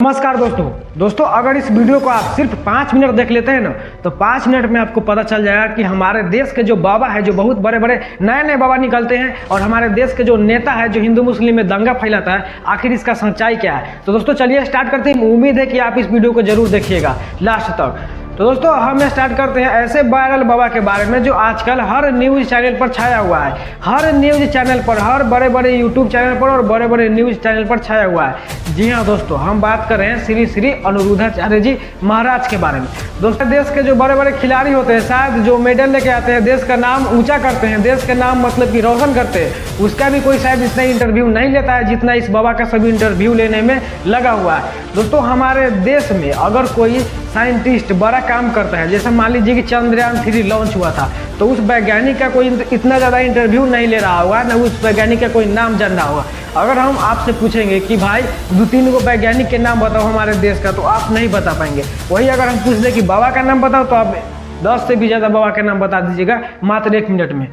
नमस्कार दोस्तों अगर इस वीडियो को आप सिर्फ 5 मिनट देख लेते हैं ना तो 5 मिनट में आपको पता चल जाएगा कि हमारे देश के जो बाबा है, जो बहुत बड़े बड़े नए बाबा निकलते हैं, और हमारे देश के जो नेता है जो हिंदू मुस्लिम में दंगा फैलाता है, आखिर इसका सच्चाई क्या है। तो दोस्तों चलिए स्टार्ट करते हैं। उम्मीद है कि आप इस वीडियो को जरूर देखिएगा लास्ट तक। तो दोस्तों हम स्टार्ट करते हैं ऐसे वायरल बाबा के बारे में जो आजकल हर न्यूज़ चैनल पर छाया हुआ है, हर न्यूज़ चैनल पर, हर बड़े बड़े यूट्यूब चैनल पर और बड़े बड़े न्यूज़ चैनल पर छाया हुआ है। जी हाँ दोस्तों, हम बात कर रहे हैं श्री श्री अनिरुद्धाचार्य जी महाराज के बारे में। दोस्तों देश के जो बड़े बड़े खिलाड़ी होते हैं, शायद जो मेडल लेके आते हैं, देश का नाम ऊंचा करते हैं, देश का नाम मतलब कि रोशन करते हैं, उसका भी कोई शायद इतना इंटरव्यू नहीं लेता है जितना इस बाबा का सभी इंटरव्यू लेने में लगा हुआ है। दोस्तों हमारे देश में अगर कोई साइंटिस्ट बड़ा काम करता है, जैसे मान लीजिए कि चंद्रयान 3 लॉन्च हुआ था, तो उस वैज्ञानिक का कोई इतना ज़्यादा इंटरव्यू नहीं ले रहा होगा, ना उस वैज्ञानिक का कोई नाम जान रहा होगा। अगर हम आपसे पूछेंगे कि भाई 2-3 गो वैज्ञानिक के नाम बताओ हमारे देश का, तो आप नहीं बता पाएंगे। वही अगर हम पूछ दें कि बाबा का नाम बताओ, तो आप 10 से भी ज़्यादा बाबा के नाम बता दीजिएगा मात्र 1 मिनट में।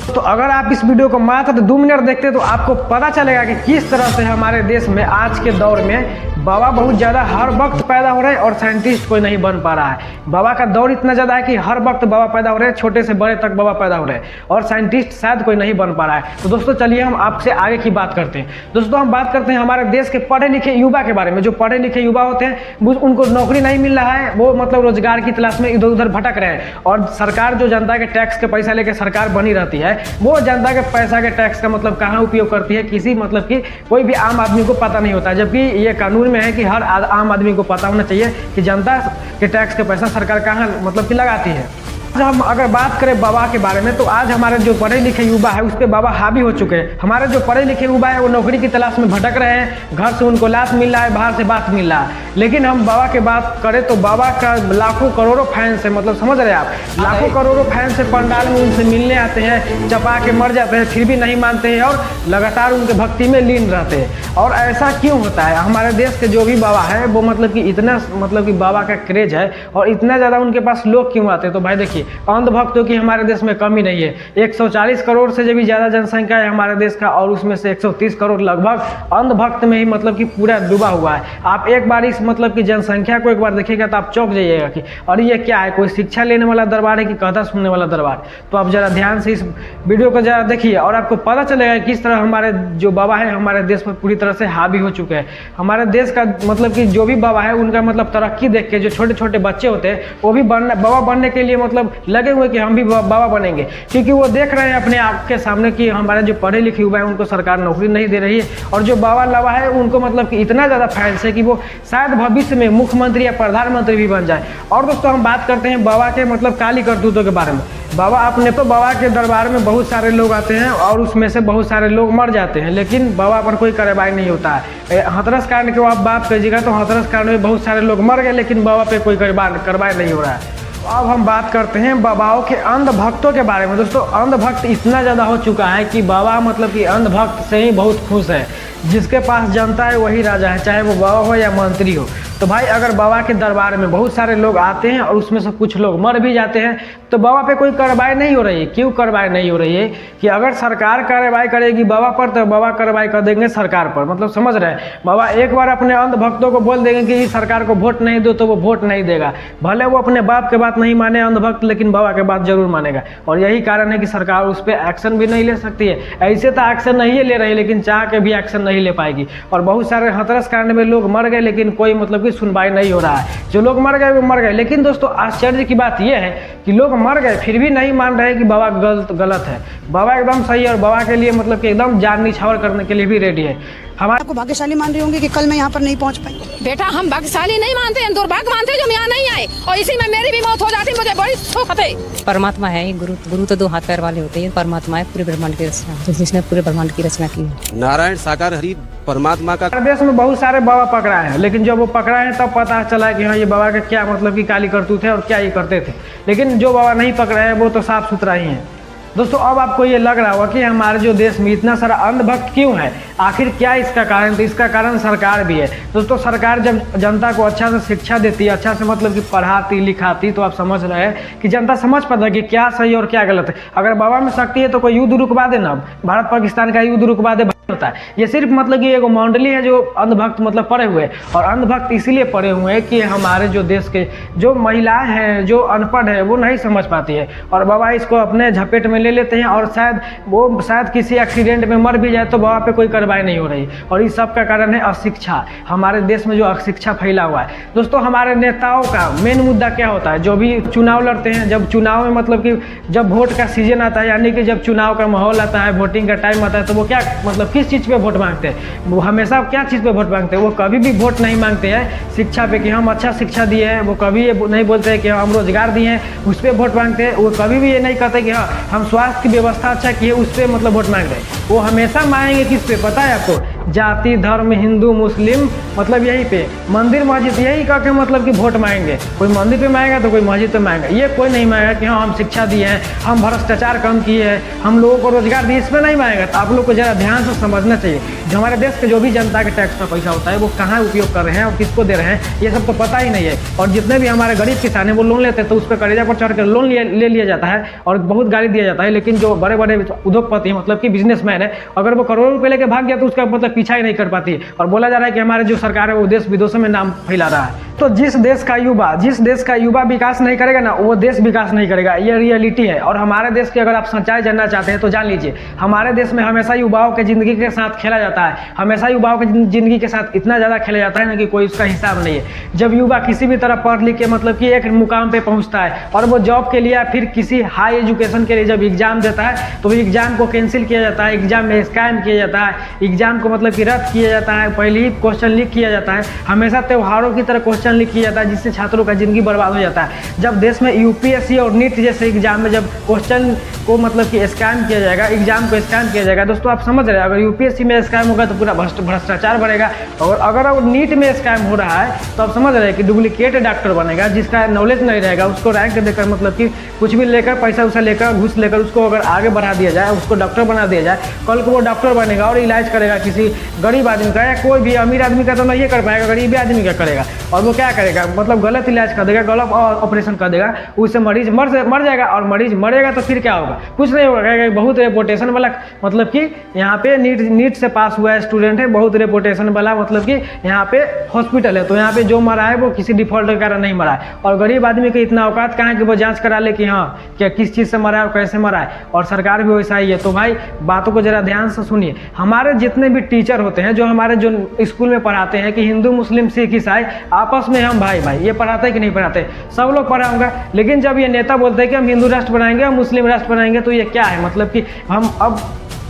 तो अगर आप इस वीडियो को मात्र 2 मिनट देखते तो आपको पता चलेगा कि किस तरह से हमारे देश में आज के दौर में बाबा बहुत ज़्यादा हर वक्त पैदा हो रहे हैं और साइंटिस्ट कोई नहीं बन पा रहा है। बाबा का दौर इतना ज़्यादा है कि हर वक्त बाबा पैदा हो रहे हैं, छोटे से बड़े तक बाबा पैदा हो रहे हैं, और साइंटिस्ट शायद कोई नहीं बन पा रहा है। तो दोस्तों चलिए हम आपसे आगे की बात करते हैं। दोस्तों हम बात करते हैं हमारे देश के पढ़े लिखे युवा के बारे में। जो पढ़े लिखे युवा होते हैं उनको नौकरी नहीं मिल रहा है, वो मतलब रोजगार की तलाश में इधर उधर भटक रहे हैं, और सरकार जो जनता के टैक्स के पैसा लेकर सरकार बनी रहती है, वो जनता के पैसा के टैक्स का मतलब कहाँ उपयोग करती है, किसी मतलब कि कोई भी आम आदमी को पता नहीं होता। जबकि ये कानून में है कि हर आम आदमी को पता होना चाहिए कि जनता के टैक्स का पैसा सरकार कहाँ मतलब कि लगाती है। हम अगर बात करें बाबा के बारे में, तो आज हमारे जो पढ़े लिखे युवा है उस पर बाबा हावी हो चुके हैं। हमारे जो पढ़े लिखे युवा है वो नौकरी की तलाश में भटक रहे हैं, घर से उनको लात मिल रहा है, बाहर से बात मिल रहा है। लेकिन हम बाबा की बात करें तो बाबा का लाखों करोड़ों फैंस है, मतलब समझ रहे हैं आप, लाखों करोड़ों फैंस से पंडाल में उनसे मिलने आते हैं, चपा के मर जाते हैं, फिर भी नहीं मानते हैं और लगातार उनके भक्ति में लीन रहते हैं। और ऐसा क्यों होता है? हमारे देश के जो भी बाबा है वो मतलब कि इतना मतलब कि बाबा का क्रेज है और इतना ज़्यादा उनके पास लोग क्यों आते हैं? तो भाई देखिए, अंधभक्तों की हमारे देश में कमी नहीं है। 140 करोड़ से भी ज़्यादा जनसंख्या है हमारे देश का, और उसमें से 130 करोड़ लगभग अंधभक्त में ही मतलब कि पूरा डूबा हुआ है। आप एक बार इस मतलब कि जनसंख्या को एक बार देखिएगा तो आप चौंक जाइएगा कि अरे ये क्या है, कोई शिक्षा लेने वाला दरबार है कि कथा सुनने वाला दरबार। तो आप ज़रा ध्यान से इस वीडियो को ज़रा देखिए और आपको पता चलेगा किस तरह हमारे जो बाबा है हमारे देश पर पूरी तरह से हावी हो चुके हैं। हमारे देश का मतलब कि जो भी बाबा है उनका मतलब तरक्की देख के जो छोटे छोटे बच्चे होते हैं वो भी बाबा बनने के लिए मतलब लगे हुए कि हम भी बाबा बनेंगे, क्योंकि वो देख रहे हैं अपने आप के सामने कि हमारे जो पढ़े लिखे युवा है उनको सरकार नौकरी नहीं दे रही है, और जो बाबा लावा है उनको मतलब कि इतना ज़्यादा फैंस है कि वो शायद भविष्य में मुख्यमंत्री या प्रधानमंत्री भी बन जाए। और दोस्तों हम बात करते हैं बाबा के मतलब काली करतूतों के बारे में। बाबा अपने तो बाबा के दरबार में बहुत सारे लोग आते हैं और उसमें से बहुत सारे लोग मर जाते हैं, लेकिन बाबा पर कोई कार्रवाई नहीं होता है। हाथरस कांड की आप बात कीजिएगा तो हाथरस कांड में बहुत सारे लोग मर गए, लेकिन बाबा पे कोई कार्रवाई नहीं हो रहा है। अब हम बात करते हैं बाबाओं के अंधभक्तों के बारे में। दोस्तों अंधभक्त इतना ज़्यादा हो चुका है कि बाबा मतलब कि अंधभक्त से ही बहुत खुश है। जिसके पास जनता है वही राजा है, चाहे वो बाबा हो या मंत्री हो। तो भाई अगर बाबा के दरबार में बहुत सारे लोग आते हैं और उसमें से कुछ लोग मर भी जाते हैं, तो बाबा पे कोई कार्रवाई नहीं हो रही है। क्यों कार्रवाई नहीं हो रही है? कि अगर सरकार कार्रवाई करेगी बाबा पर तो बाबा कार्रवाई कर देंगे सरकार पर, मतलब समझ रहे हैं। बाबा एक बार अपने अंधभक्तों को बोल देंगे कि सरकार को वोट नहीं दो, तो वो वोट नहीं देगा। भले वो अपने बाप के बात नहीं माने अंधभक्त, लेकिन बाबा के बात जरूर मानेगा। और यही कारण है कि सरकार उस पर एक्शन भी नहीं ले सकती है। ऐसे तो एक्शन नहीं ले रही, लेकिन चाह के भी एक्शन नहीं ले पाएगी। और बहुत सारे हाथरस कांड में लोग मर गए, लेकिन कोई मतलब कि सुनवाई नहीं हो रहा है। जो लोग मर गए वो मर गए, लेकिन दोस्तों आश्चर्य की बात यह है कि लोग मर गए फिर भी नहीं मान रहे कि बाबा गलत है। बाबा एकदम सही है और बाबा के लिए मतलब कि एकदम जान निछावर करने के लिए भी रेडी है। हमारे आपको भाग्यशाली मान रही होंगे कि कल मैं यहाँ पर नहीं पहुँच पाई। बेटा हम भाग्यशाली नहीं मानते हैं, दुर्भाग्य मानते हैं जो यहाँ नहीं आए, और इसी में मेरी भी मौत हो जाती, मुझे बड़ी शोक है। परमात्मा है गुरु तो 2 हाथ पैर वाले होते हैं। परमात्मा है पूरे ब्रह्मांड की रचना, जिसने पूरे ब्रह्मांड की रचना की है। नारायण साकार हरि परमात्मा का। देश में बहुत सारे बाबा पकड़ाए हैं, लेकिन जब वो पकड़ाए हैं तब पता चला कि हाँ ये बाबा के क्या मतलब कि काली करतूत है और क्या ये करते थे। लेकिन जो बाबा नहीं पकड़ाए हैं वो तो साफ सुथरा ही है। दोस्तों अब आपको ये लग रहा होगा कि हमारे जो देश में इतना सारा अंधभक्त क्यों है, आखिर क्या इसका कारण? तो इसका कारण सरकार भी है। दोस्तों सरकार जब जनता को अच्छा से शिक्षा देती है, अच्छा से मतलब कि पढ़ाती लिखाती, तो आप समझ रहे हैं कि जनता समझ पाता है कि क्या सही और क्या गलत है। अगर बाबा में शक्ति है तो कोई युद्ध रुकवा देना, भारत पाकिस्तान का युद्ध रुकवा दे। होता है। ये सिर्फ मतलब कि एक मंडली है जो अंधभक्त मतलब पड़े हुए हैं, और अंधभक्त इसीलिए पड़े हुए हैं कि हमारे जो देश के जो महिलाएं हैं जो अनपढ़ है वो नहीं समझ पाती है, और बाबा इसको अपने झपेट में ले लेते हैं, और शायद किसी एक्सीडेंट में मर भी जाए तो बाबा पे कोई कार्रवाई नहीं हो रही। और इस सब का कारण है अशिक्षा। हमारे देश में जो अशिक्षा फैला हुआ है दोस्तों, हमारे नेताओं का मेन मुद्दा क्या होता है, जो भी चुनाव लड़ते हैं, जब चुनाव में मतलब कि जब वोट का सीजन आता है, यानी कि जब चुनाव का माहौल आता है, वोटिंग का टाइम आता है, तो वो क्या मतलब किस चीज़ पे वोट मांगते हैं? वो हमेशा क्या चीज़ पे वोट मांगते हैं? वो कभी भी वोट नहीं मांगते हैं शिक्षा पे कि हम अच्छा शिक्षा दिए हैं, वो कभी ये नहीं बोलते हैं कि हम रोजगार दिए हैं उस पर वोट मांगते हैं। वो कभी भी ये नहीं कहते कि हाँ हम स्वास्थ्य की व्यवस्था अच्छा किए उस पर मतलब वोट मांगते हैं। वो हमेशा मांगेंगे किस पे पता है आपको? जाति धर्म हिंदू मुस्लिम, मतलब यही पे मंदिर मस्जिद यही कह के मतलब कि वोट मांगेंगे। कोई मंदिर पे मांगेगा तो कोई मस्जिद पे मांगेगा। ये कोई नहीं मांगेगा कि हाँ हम शिक्षा दिए हैं, हम भ्रष्टाचार कम किए हैं, हम लोगों को रोजगार दिए, इसमें नहीं मांगेगा। तो आप लोग को जरा ध्यान से समझना चाहिए, जो हमारे देश के जो भी जनता के टैक्स का पैसा होता है वो कहाँ उपयोग कर रहे हैं और किसको दे रहे हैं, ये सब तो पता ही नहीं है। और जितने भी हमारे गरीब किसान हैं वो लोन लेते हैं तो उस पर करेजा पर चढ़ कर लोन ले लिया जाता है और बहुत गाली दिया जाता है। लेकिन जो बड़े बड़े उद्योगपति हैं मतलब कि बिजनेसमैन है, अगर वो करोड़ों रुपये लेके भाग गया तो उसका मतलब पीछा ही नहीं कर पाती, और बोला जा रहा है कि हमारे जो सरकार है वो देश विदेशों में नाम फैला रहा है। तो जिस देश का युवा विकास नहीं करेगा ना, वो देश विकास नहीं करेगा, ये रियलिटी है। और हमारे देश की अगर आप सच्चाई जानना चाहते हैं तो जान लीजिए, हमारे देश में हमेशा युवाओं के ज़िंदगी के साथ खेला जाता है, हमेशा युवाओं की ज़िंदगी के साथ इतना ज़्यादा खेला जाता है ना कि कोई उसका हिसाब नहीं है। जब युवा किसी भी तरह पढ़ लिख के मतलब कि एक मुकाम पे पहुंचता है और वो जॉब के लिए फिर किसी हाई एजुकेशन के लिए जब एग्ज़ाम देता है तो एग्ज़ाम को कैंसिल किया जाता है, एग्ज़ाम में स्कैम किया जाता है, एग्ज़ाम को मतलब कि रद्द किया जाता है, पहले ही क्वेश्चन लीक किया जाता है, हमेशा त्योहारों की तरह क्वेश्चन लीक किया जाता है, जिससे छात्रों का ज़िंदगी बर्बाद हो जाता है। जब देश में यूपीएससी और नीट जैसे एग्जाम में जब क्वेश्चन को मतलब कि स्कैम किया जाएगा, एग्जाम को स्कैम किया जाएगा, दोस्तों आप समझ रहे हैं, अगर यूपीएससी में स्कैम होगा तो पूरा भ्रष्टाचार बढ़ेगा, और अगर अब नीट में स्कैम हो रहा है तो आप समझ रहे हैं कि डुप्लीकेट डॉक्टर बनेगा, जिसका नॉलेज नहीं रहेगा, उसको रैंक देकर मतलब कि कुछ भी लेकर पैसा उसा लेकर घूस लेकर उसको अगर आगे बढ़ा दिया जाए, उसको डॉक्टर बना दिया जाए, कल को वो डॉक्टर बनेगा और इलाज करेगा किसी गरीब आदमी का, या कोई भी अमीर आदमी का तो नहीं कर पाएगा, गरीब आदमी का करेगा। और वो क्या करेगा, मतलब गलत इलाज कर देगा, गलत ऑपरेशन कर देगा, उससे मरीज मर जाएगा, और मरीज मरेगा तो फिर क्या होगा? कुछ नहीं होगा। बहुत रेपुटेशन वाला मतलब कि यहाँ पे नीट से पास हुआ है स्टूडेंट है, बहुत रेपुटेशन वाला मतलब कि यहाँ पे हॉस्पिटल है, तो यहाँ पे जो मरा है वो किसी डिफॉल्ट के कारण नहीं मरा है। और गरीब आदमी के इतना औकात कहाँ है कि वो जांच करा ले कि हाँ क्या किस चीज़ से मरा है और कैसे मरा है, और सरकार भी वैसा ही है। तो भाई बातों को जरा ध्यान से सुनिए। हमारे जितने भी टीचर होते हैं जो हमारे जो स्कूल में पढ़ाते हैं कि हिंदू मुस्लिम सिख ईसाई आपस में हम भाई भाई, ये पढ़ाते हैं कि नहीं पढ़ाते? सब लोग पढ़ा होगा। लेकिन जब ये नेता बोलते हैं कि हम हिंदू राष्ट्र बनाएंगे और मुस्लिम राष्ट्र बनाएंगे, तो ये क्या है? मतलब कि हम अब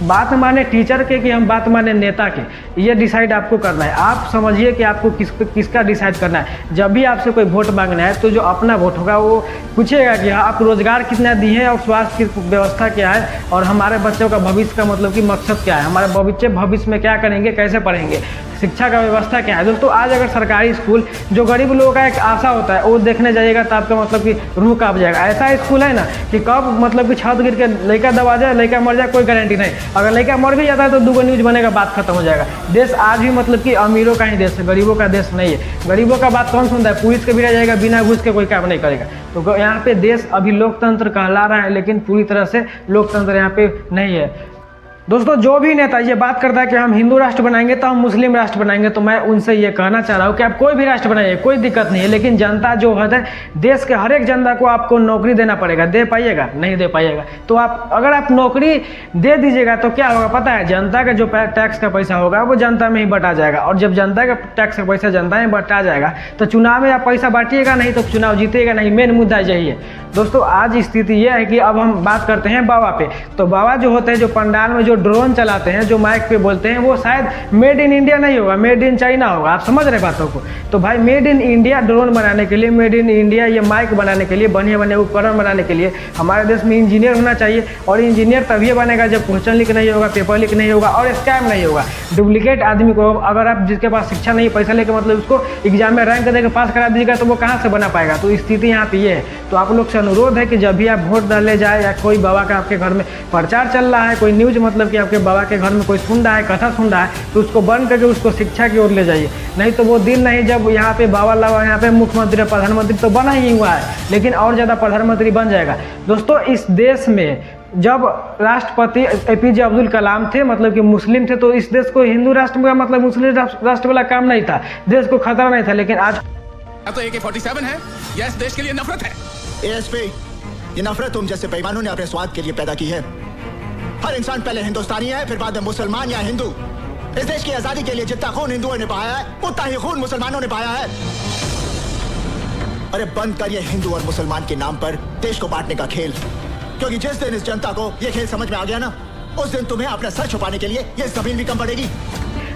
बात माने टीचर के कि हम बात माने नेता के, ये डिसाइड आपको करना है। आप समझिए कि आपको किसका डिसाइड करना है। जब भी आपसे कोई वोट मांगना है तो जो अपना वोट होगा वो पूछेगा कि आप रोजगार कितना दिए हैं और स्वास्थ्य की व्यवस्था क्या है, और हमारे बच्चों का भविष्य का मतलब कि मकसद क्या है, हमारे भविष्य में क्या करेंगे, कैसे पढ़ेंगे, शिक्षा का व्यवस्था क्या है। दोस्तों आज अगर सरकारी स्कूल जो गरीब लोगों का एक आशा होता है वो देखने जाइएगा तो आपका मतलब कि रूह कांप जाएगा। ऐसा स्कूल है ना कि कब मतलब कि छत गिर के लड़का दबा जाए, लड़का मर जाए, कोई गारंटी नहीं। अगर लड़का मर भी जाता है तो 2 न्यूज बनेगा, बात खत्म हो जाएगा। देश आज भी मतलब कि अमीरों का ही देश है, गरीबों का देश नहीं है। गरीबों का बात कौन सुनता है? पुलिस के भी रह जाएगा, बिना घूस के कोई काम नहीं करेगा। तो यहाँ पे देश अभी लोकतंत्र कहला रहा है, लेकिन पूरी तरह से लोकतंत्र यहाँ पे नहीं है। दोस्तों जो भी नेता ये बात करता है कि हम हिंदू राष्ट्र बनाएंगे तो हम मुस्लिम राष्ट्र बनाएंगे, तो मैं उनसे ये कहना चाह रहा हूँ कि आप कोई भी राष्ट्र बनाइए, कोई दिक्कत नहीं है, लेकिन जनता जो है देश के हर एक जनता को आपको नौकरी देना पड़ेगा। दे पाइएगा? नहीं दे पाइएगा। तो आप अगर आप नौकरी दे दीजिएगा तो क्या होगा पता है? जनता का जो टैक्स का पैसा होगा वो जनता में ही बटा जाएगा, और जब जनता का टैक्स का पैसा जनता में बटा जाएगा तो चुनाव में आप पैसा बांटिएगा नहीं तो चुनाव जीतेगा नहीं। मेन मुद्दा यही है। दोस्तों आज स्थिति यह है कि अब हम बात करते हैं बाबा पे। तो बाबा जो होते हैं जो पंडाल में जो ड्रोन चलाते हैं, जो माइक पे बोलते हैं, वो शायद मेड इन इंडिया नहीं होगा, मेड इन चाइना होगा। आप समझ रहे बातों को? तो भाई मेड इन इंडिया ड्रोन बनाने के लिए, मेड इन इंडिया ये माइक बनाने के लिए, बढ़िया उपकरण बनाने के लिए हमारे देश में इंजीनियर होना चाहिए। और इंजीनियर तभी बनेगा जब क्वेश्चन लीक नहीं होगा, पेपर लीक नहीं होगा और स्कैम नहीं होगा। डुप्लीकेट आदमी को अगर आप जिसके पास शिक्षा नहीं, पैसा लेकर मतलब उसको एग्जाम में रैंक देकर पास करा दीजिएगा तो वो कहाँ से बना पाएगा? तो स्थिति यहाँ पे ये है। तो आप लोग से अनुरोध है कि जब भी आप वोट डालने जाए या कोई बाबा का आपके घर में प्रचार चल रहा है, कोई न्यूज मतलब कि आपके बाबा के घर में कोई सुन रहा है, कथा सुन रहा है, तो उसको बंद करके उसको शिक्षा की ओर ले जाइए। नहीं तो वो दिन नहीं जब यहाँ पे बाबा लावा यहाँ पे मुख्यमंत्री प्रधानमंत्री तो बना ही हुआ है, लेकिन और ज़्यादा प्रधानमंत्री बन जाएगा। दोस्तों इस देश में जब राष्ट्रपति APJ अब्दुल कलाम थे, मतलब कि मुस्लिम थे, तो इस देश को हिंदू राष्ट्र का मतलब मुस्लिम राष्ट्र वाला काम नहीं था, देश को खतरा नहीं था। लेकिन आज तो AK-47 है या इस देश के लिए नफरत है? ASP, ये नफरत तुम जैसे बेईमानों ने अपने स्वार्थ के लिए पैदा की है। हर इंसान पहले हिंदुस्तानी है, फिर बाद में मुसलमान या हिंदू। इस देश की आजादी के लिए जितना खून हिंदुओं ने बहाया है, उतना ही खून मुसलमानों ने बहाया है। अरे बंद करिए हिंदू और मुसलमान के नाम पर देश को बांटने का खेल, क्योंकि जिस दिन इस जनता को ये खेल समझ में आ गया ना, उस दिन तुम्हें अपना सर छुपाने के लिए ये जमीन भी कम पड़ेगी।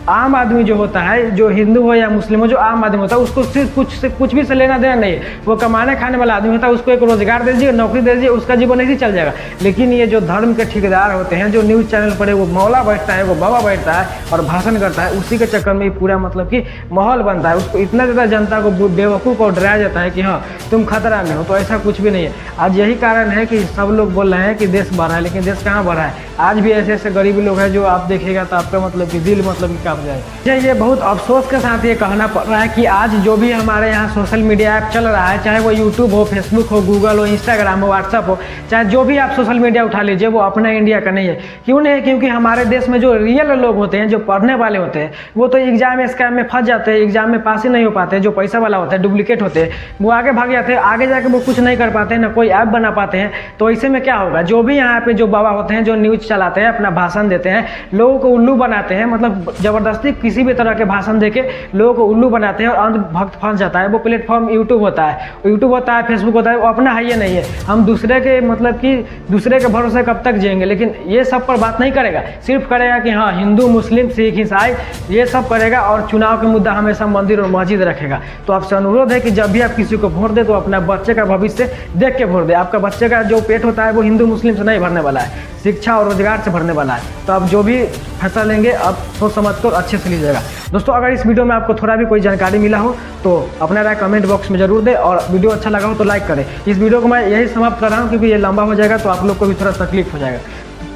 आम आदमी जो होता है, जो हिंदू हो या मुस्लिम हो, जो आम आदमी होता है, उसको सिर्फ कुछ भी से लेना देना नहीं है। वो कमाने खाने वाला आदमी होता है, उसको एक रोजगार दे दीजिए, नौकरी दे दीजिए, उसका जीवन ऐसे चल जाएगा। लेकिन ये जो धर्म के ठेकेदार होते हैं, जो न्यूज़ चैनल पर वो मौला बैठता है, वो बाबा बैठता है और भाषण करता है, उसी के चक्कर में पूरा मतलब कि माहौल बनता है। उसको इतना ज़्यादा जनता को बेवकूफ़ और डराया जाता है कि हाँ तुम खतरा में हो, तो ऐसा कुछ भी नहीं है। आज यही कारण है कि सब लोग बोल रहे हैं कि देश बढ़ रहा है, लेकिन देश कहाँ बढ़ रहा है। आज भी ऐसे ऐसे गरीब लोग हैं जो आप देखेगा तो आपका मतलब कि दिल मतलब कि कांप जाएगा। ये बहुत अफसोस के साथ ये कहना पड़ रहा है कि आज जो भी हमारे यहाँ सोशल मीडिया ऐप चल रहा है, चाहे वो यूट्यूब हो, फेसबुक हो, गूगल हो, इंस्टाग्राम हो, व्हाट्सअप हो, चाहे जो भी आप सोशल मीडिया उठा लीजिए, वो अपना इंडिया का नहीं है। क्यों नहीं है? क्योंकि हमारे देश में जो रियल लोग होते हैं, जो पढ़ने वाले होते हैं, वो तो एग्जाम स्कैम में फंस जाते हैं, एग्जाम में पास ही नहीं हो पाते। जो पैसा वाला होता है, डुप्लीकेट होते हैं, वो आगे भाग जाते हैं, आगे जाके वो कुछ नहीं कर पाते हैं, ना कोई ऐप बना पाते हैं। तो ऐसे में क्या होगा, जो भी यहाँ पे जो बाबा होते हैं, जो न्यूज़ चलाते हैं, अपना भाषण देते हैं, लोगों को उल्लू बनाते हैं, मतलब ज़बरदस्ती किसी भी तरह के भाषण देके लोगों को उल्लू बनाते हैं और अंधभक्त फंस जाता है। वो प्लेटफॉर्म यूट्यूब होता है, फेसबुक होता है, वो अपना है ये नहीं है। हम दूसरे के मतलब कि दूसरे के भरोसे कब तक जिएंगे। लेकिन ये सब पर बात नहीं करेगा, सिर्फ करेगा कि हाँ हिंदू, मुस्लिम, सिख, ईसाई, ये सब करेगा और चुनाव के मुद्दा हमेशा मंदिर और मस्जिद रखेगा। तो आपसे अनुरोध है कि जब भी आप किसी को वोट दे तो अपना बच्चे का भविष्य देख के वोट दे। आपका बच्चे का जो पेट होता है वो हिंदू मुस्लिम से नहीं भरने वाला है, शिक्षा और रोजगार से भरने वाला है। तो आप जो भी फैसला लेंगे आप सोच समझ कर अच्छे से लीजिएगा। दोस्तों, अगर इस वीडियो में आपको थोड़ा भी कोई जानकारी मिला हो तो अपना राय कमेंट बॉक्स में जरूर दें, और वीडियो अच्छा लगा हो तो लाइक करें। इस वीडियो को मैं यही समाप्त कर रहा हूँ, क्योंकि ये लंबा हो जाएगा तो आप लोग को भी थोड़ा तकलीफ हो जाएगा।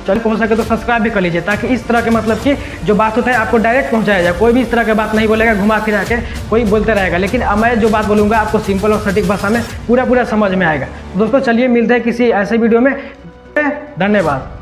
चलिए, हो सके तो सब्सक्राइब भी कर लीजिए, ताकि इस तरह के मतलब कि जो बात होता है आपको डायरेक्ट पहुंचाया जाए। कोई भी इस तरह की बात नहीं बोलेगा, घुमा फिरा के कोई बोलते रहेगा, लेकिन मैं जो बात बोलूँगा आपको सिंपल और सटीक भाषा में पूरा समझ में आएगा। दोस्तों चलिए, मिलते हैं किसी ऐसे वीडियो में। धन्यवाद।